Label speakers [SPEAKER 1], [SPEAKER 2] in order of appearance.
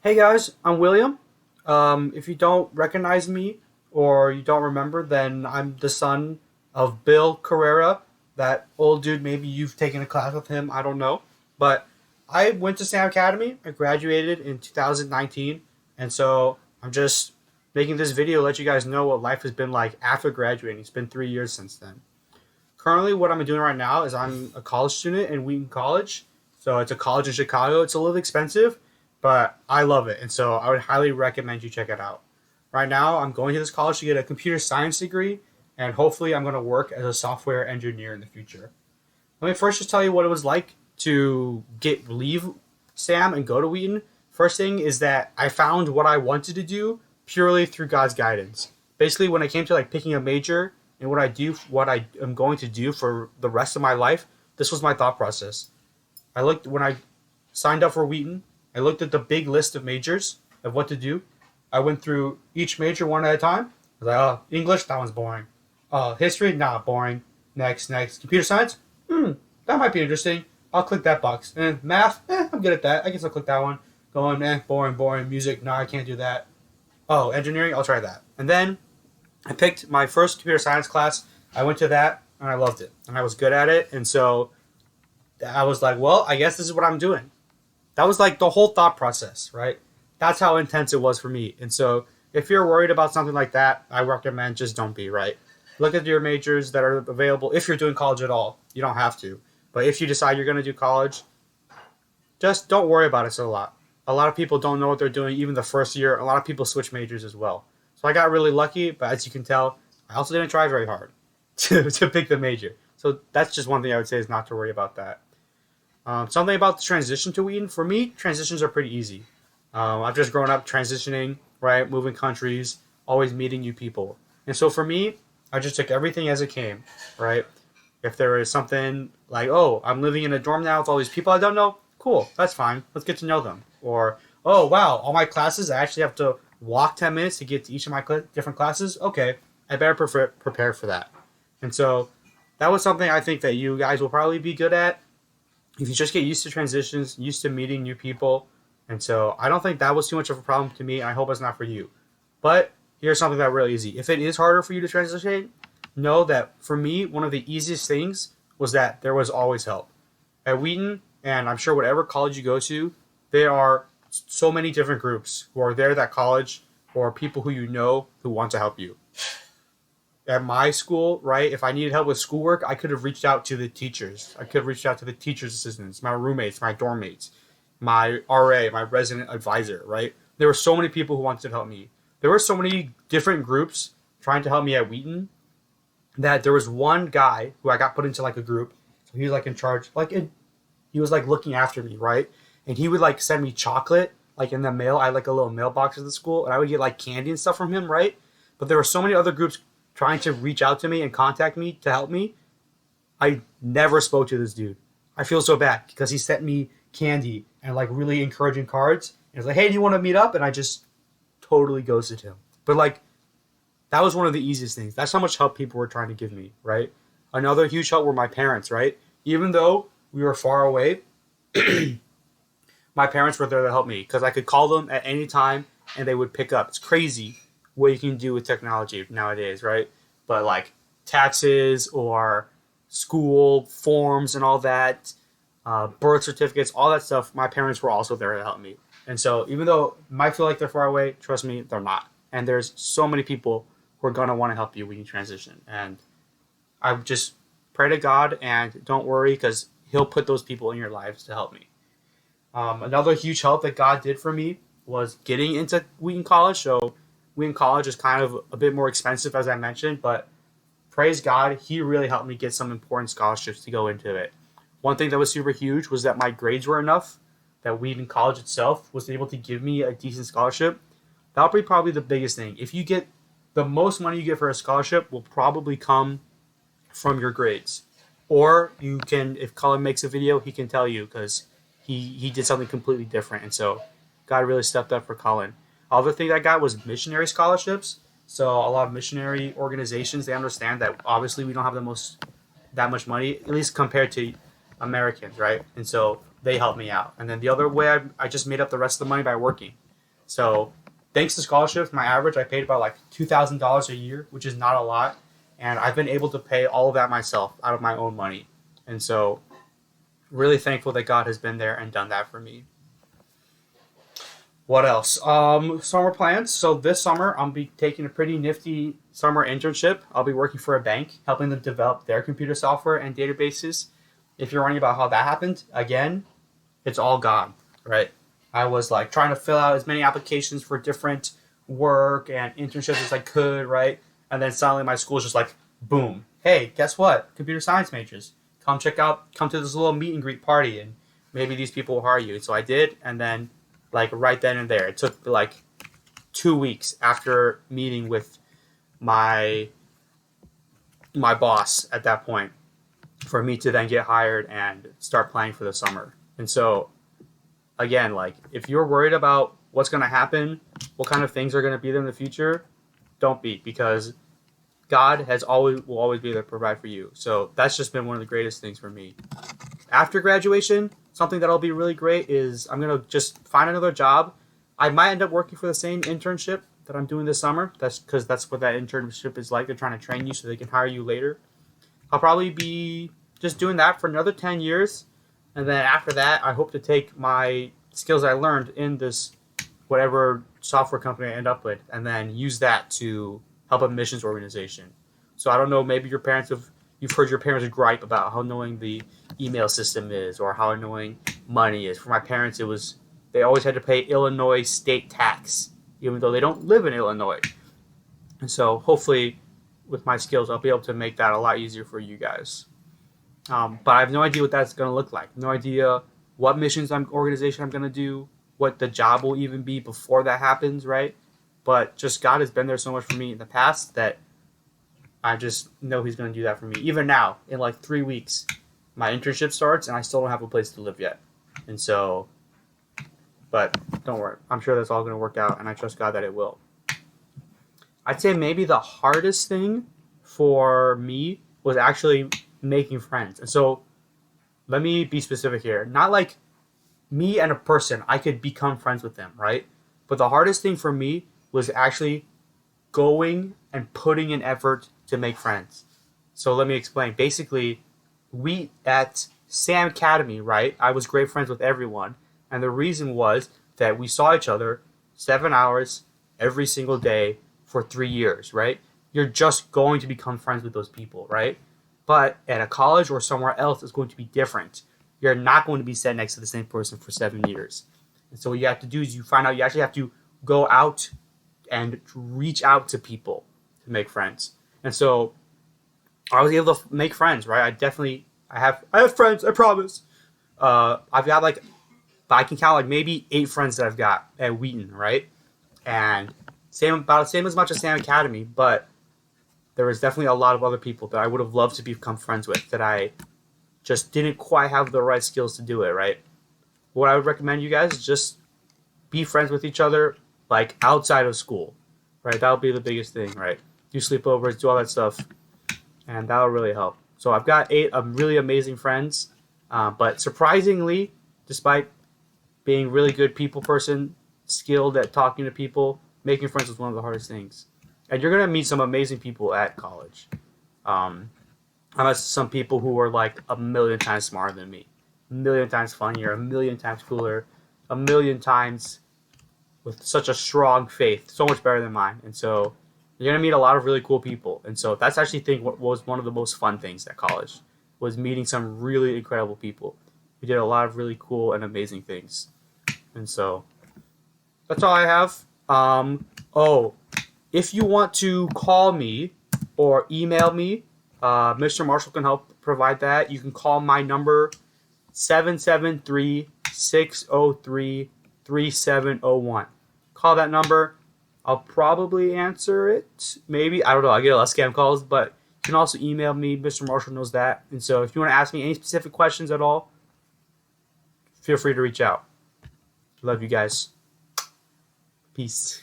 [SPEAKER 1] Hey guys, I'm William. If you don't recognize me or you don't remember, then I'm the son of Bill Carrera, that old dude. Maybe you've taken a class with him, I don't know. But I went to Sam Academy. I graduated in 2019, and so I'm just making this video to let you guys know what life has been like after graduating. It's been 3 years since then. Currently, what I'm doing right now is I'm a college student in Wheaton College. So it's a college in Chicago. It's a little expensive, but I love it. And so I would highly recommend you check it out. Right now, I'm going to this college to get a computer science degree, and hopefully, I'm going to work as a software engineer in the future. Let me first just tell you what it was like to leave Sam and go to Wheaton. First thing is that I found what I wanted to do purely through God's guidance. Basically, when I came to like picking a major and what I am going to do for the rest of my life, this was my thought process. I looked when I signed up for Wheaton. I looked at the big list of majors of what to do. I went through each major one at a time. I was like, oh, English, that one's boring. History, nah, boring. Next. Computer science, that might be interesting. I'll click that box. And math, I'm good at that. I guess I'll click that one. Going, boring. Music, no, I can't do that. Oh, engineering, I'll try that. And then I picked my first computer science class. I went to that and I loved it. And I was good at it. And so I was like, well, I guess this is what I'm doing. That was like the whole thought process, right? That's how intense it was for me. And so if you're worried about something like that, I recommend just don't be, right? Look at your majors that are available if you're doing college at all. You don't have to. But if you decide you're going to do college, just don't worry about it so a lot. A lot of people don't know what they're doing even the first year. A lot of people switch majors as well. So I got really lucky, but as you can tell, I also didn't try very hard to pick the major. So that's just one thing I would say is not to worry about that. Something about the transition to Wheaton. For me, transitions are pretty easy. I've just grown up transitioning, right? Moving countries, always meeting new people. And so for me, I just took everything as it came, right? If there is something like, oh, I'm living in a dorm now with all these people I don't know, cool, that's fine. Let's get to know them. Or, oh, wow, all my classes, I actually have to walk 10 minutes to get to each of my different classes. Okay, I better prepare for that. And so that was something I think that you guys will probably be good at if you just get used to transitions, used to meeting new people. And so I don't think that was too much of a problem to me. I hope it's not for you. But here's something that's really easy. If it is harder for you to transition, know that for me, one of the easiest things was that there was always help. At Wheaton, and I'm sure whatever college you go to, there are so many different groups who are there at that college or people who you know who want to help you. At my school, right, if I needed help with schoolwork, I could have reached out to the teachers. I could have reached out to the teachers' assistants, my roommates, my dorm mates, my RA, my resident advisor, right? There were so many people who wanted to help me. There were so many different groups trying to help me at Wheaton that there was one guy who I got put into like a group. So he was like in charge, he was like looking after me, right? And he would like send me chocolate, like in the mail. I had like a little mailbox at the school, and I would get like candy and stuff from him, right? But there were so many other groups trying to reach out to me and contact me to help me. I never spoke to this dude. I feel so bad because he sent me candy and like really encouraging cards. And it's like, hey, do you want to meet up? And I just totally ghosted him. But like, that was one of the easiest things. That's how much help people were trying to give me, right? Another huge help were my parents, right? Even though we were far away, my parents were there to help me because I could call them at any time and they would pick up. It's crazy what you can do with technology nowadays, right? But like taxes or school forms and all that, birth certificates, all that stuff, my parents were also there to help me. And so even though it might feel like they're far away, trust me, they're not. And there's so many people who are going to want to help you when you transition. And I just pray to God and don't worry because he'll put those people in your lives to help me. Another huge help that God did for me was getting into Wheaton College. So Wheaton College is kind of a bit more expensive, as I mentioned, but praise God, he really helped me get some important scholarships to go into it. One thing that was super huge was that my grades were enough that Wheaton College itself was able to give me a decent scholarship. That'll be probably the biggest thing. If you get the most money you get for a scholarship will probably come from your grades. Or you can, if Colin makes a video, he can tell you because he did something completely different. And so God really stepped up for Colin. Other thing I got was missionary scholarships. So a lot of missionary organizations, they understand that obviously we don't have that much money, at least compared to Americans, right? And so they helped me out. And then the other way, I just made up the rest of the money by working. So thanks to scholarships, my average I paid about like $2,000 a year, which is not a lot, and I've been able to pay all of that myself out of my own money. And so really thankful that God has been there and done that for me. What else? Summer plans. So this summer, I'll be taking a pretty nifty summer internship. I'll be working for a bank, helping them develop their computer software and databases. If you're wondering about how that happened, again, it's all God, right? I was like trying to fill out as many applications for different work and internships as I could, right? And then suddenly my school's just like, boom, hey, guess what? Computer science majors, come come to this little meet and greet party, and maybe these people will hire you. And so I did, and then like right then and there, it took like 2 weeks after meeting with my boss at that point for me to then get hired and start planning for the summer. And so again, like if you're worried about what's going to happen, what kind of things are going to be there in the future, don't be, because God will always be there to provide for you. So that's just been one of the greatest things for me. After graduation, something that'll be really great is I'm going to just find another job. I might end up working for the same internship that I'm doing this summer. That's because that's what that internship is like. They're trying to train you so they can hire you later. I'll probably be just doing that for another 10 years. And then after that, I hope to take my skills I learned in this whatever software company I end up with and then use that to help a missions organization. So I don't know, maybe you've heard your parents gripe about how annoying the email system is or how annoying money is. For my parents, they always had to pay Illinois state tax, even though they don't live in Illinois. And so hopefully with my skills, I'll be able to make that a lot easier for you guys. But I have no idea what that's going to look like. No idea what missions organization I'm going to do, what the job will even be before that happens, right? But just God has been there so much for me in the past that I just know he's going to do that for me. Even now, in like 3 weeks, my internship starts and I still don't have a place to live yet. And so, but don't worry. I'm sure that's all going to work out, and I trust God that it will. I'd say maybe the hardest thing for me was actually making friends. And so let me be specific here. Not like me and a person, I could become friends with them, right? But the hardest thing for me was actually going and putting in effort to make friends. So let me explain. Basically, we at Sam Academy, right? I was great friends with everyone. And the reason was that we saw each other 7 hours every single day for 3 years, right? You're just going to become friends with those people, right? But at a college or somewhere else, it's going to be different. You're not going to be sat next to the same person for 7 years. And so what you have to do is you find out you actually have to go out and reach out to people to make friends. And so I was able to make friends, right? I have friends, I promise. I've got I can count like maybe 8 friends that I've got at Wheaton, right? And about the same as much as Sam Academy, but there was definitely a lot of other people that I would have loved to become friends with that I just didn't quite have the right skills to do it, right? What I would recommend you guys is just be friends with each other, like outside of school, right? That'll be the biggest thing, right? Do sleepovers, do all that stuff, and that'll really help. So I've got 8 really amazing friends, but surprisingly, despite being really good people person, skilled at talking to people, making friends was one of the hardest things. And you're going to meet some amazing people at college. I met some people who were like a million times smarter than me, a million times funnier, a million times cooler, a million times with such a strong faith, so much better than mine. And so you're going to meet a lot of really cool people. And so that's actually what was one of the most fun things at college, was meeting some really incredible people. We did a lot of really cool and amazing things. And so that's all I have. If you want to call me or email me, Mr. Marshall can help provide that. You can call my number, 773-603-3701. Call that number. I'll probably answer it. Maybe. I don't know. I get a lot of scam calls, but you can also email me. Mr. Marshall knows that. And so if you want to ask me any specific questions at all, feel free to reach out. Love you guys. Peace.